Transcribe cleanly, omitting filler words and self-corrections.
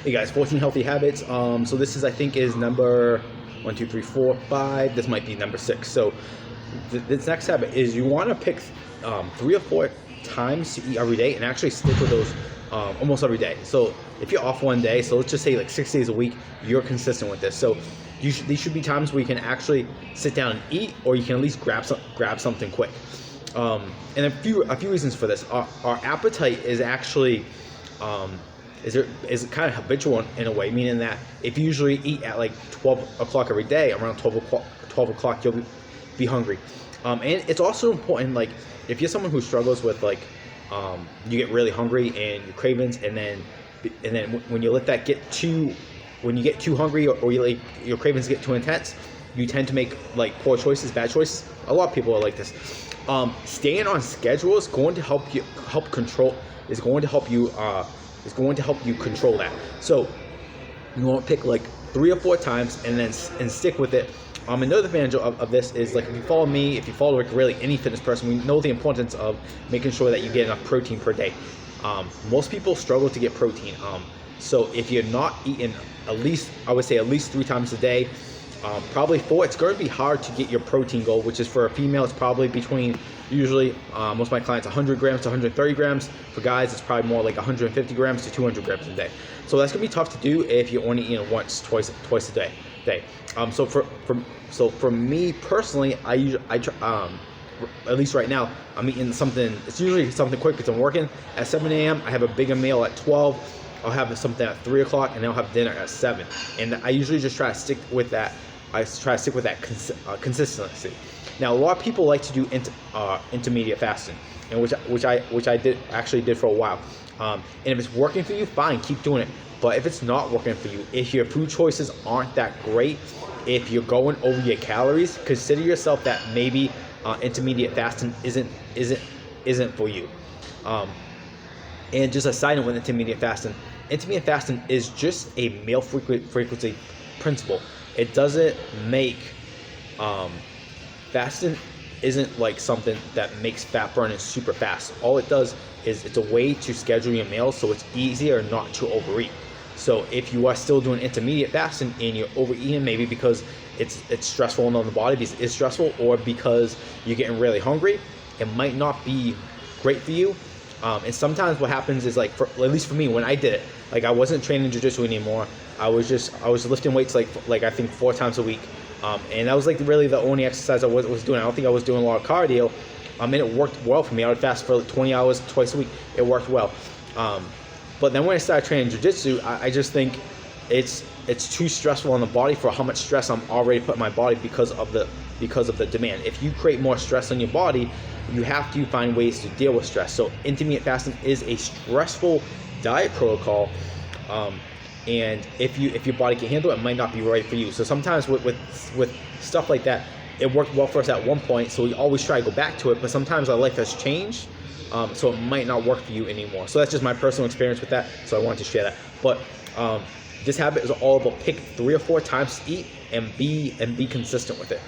Hey guys, 14 healthy habits. So this is, I think, is number 1, 2, 3, 4, 5. This might be number 6. So this next habit is you want to pick 3 or 4 times to eat every day and actually stick with those almost every day. So if you're off one day, so let's just say like 6 days a week, you're consistent with this. So these should be times where you can actually sit down and eat, or you can at least grab something quick. And a few reasons for this. Our appetite is actually is kind of habitual in a way, meaning that if you usually eat at like 12 o'clock every day, around 12 o'clock you'll be hungry. And it's also important, like if you're someone who struggles with like you get really hungry and your cravings, and then when you let that when you get too hungry, or your cravings get too intense, you tend to make like poor choices, bad choices. A lot of people are like this. Staying on schedule is going to help you control control that. So you want to pick like 3 or 4 times and stick with it. Another advantage of this is, like, if you follow me, if you follow like really any fitness person, we know the importance of making sure that you get enough protein per day. Most people struggle to get protein. So if you're not eating at least 3 times a day, probably 4, it's going to be hard to get your protein goal, which is for a female, it's probably between, usually most of my clients, 100 grams to 130 grams. For guys, it's probably more like 150 grams to 200 grams a day. So that's going to be tough to do if you're only eating twice a day. So for me personally, I try, at least right now, I'm eating something. It's usually something quick because I'm working at 7 a.m. I have a bigger meal at 12. I'll have something at 3 o'clock, and then I'll have dinner at 7. And I usually just try to stick with that. Consistency. Now, a lot of people like to do intermediate fasting, and which I did for a while. And if it's working for you, fine, keep doing it. But if it's not working for you, if your food choices aren't that great, if you're going over your calories, consider yourself that maybe intermediate fasting isn't for you. And just a side note with intermediate fasting is just a meal frequency principle. It doesn't make fasting isn't like something that makes fat burning super fast. All it does is it's a way to schedule your meals so it's easier not to overeat. So if you are still doing intermediate fasting and you're overeating, maybe because it's stressful on the body, because it's stressful, or because you're getting really hungry, it might not be great for you. And sometimes what happens is, like, at least for me, when I did it, like, I wasn't training jiu-jitsu anymore. I was lifting weights like I think 4 times a week. And that was like really the only exercise I was doing. I don't think I was doing a lot of cardio. And it worked well for me. I would fast for like 20 hours twice a week. It worked well. But then when I started training jiu-jitsu, I just think it's too stressful on the body for how much stress I'm already putting in my body because of the demand. If you create more stress on your body, you have to find ways to deal with stress. So intermittent fasting is a stressful diet protocol, and if your body can handle it, it might not be right for you. So sometimes with stuff like that, it worked well for us at one point, so we always try to go back to it. But sometimes our life has changed, so it might not work for you anymore. So that's just my personal experience with that. So I wanted to share that. But this habit is all about pick 3 or 4 times to eat and be consistent with it.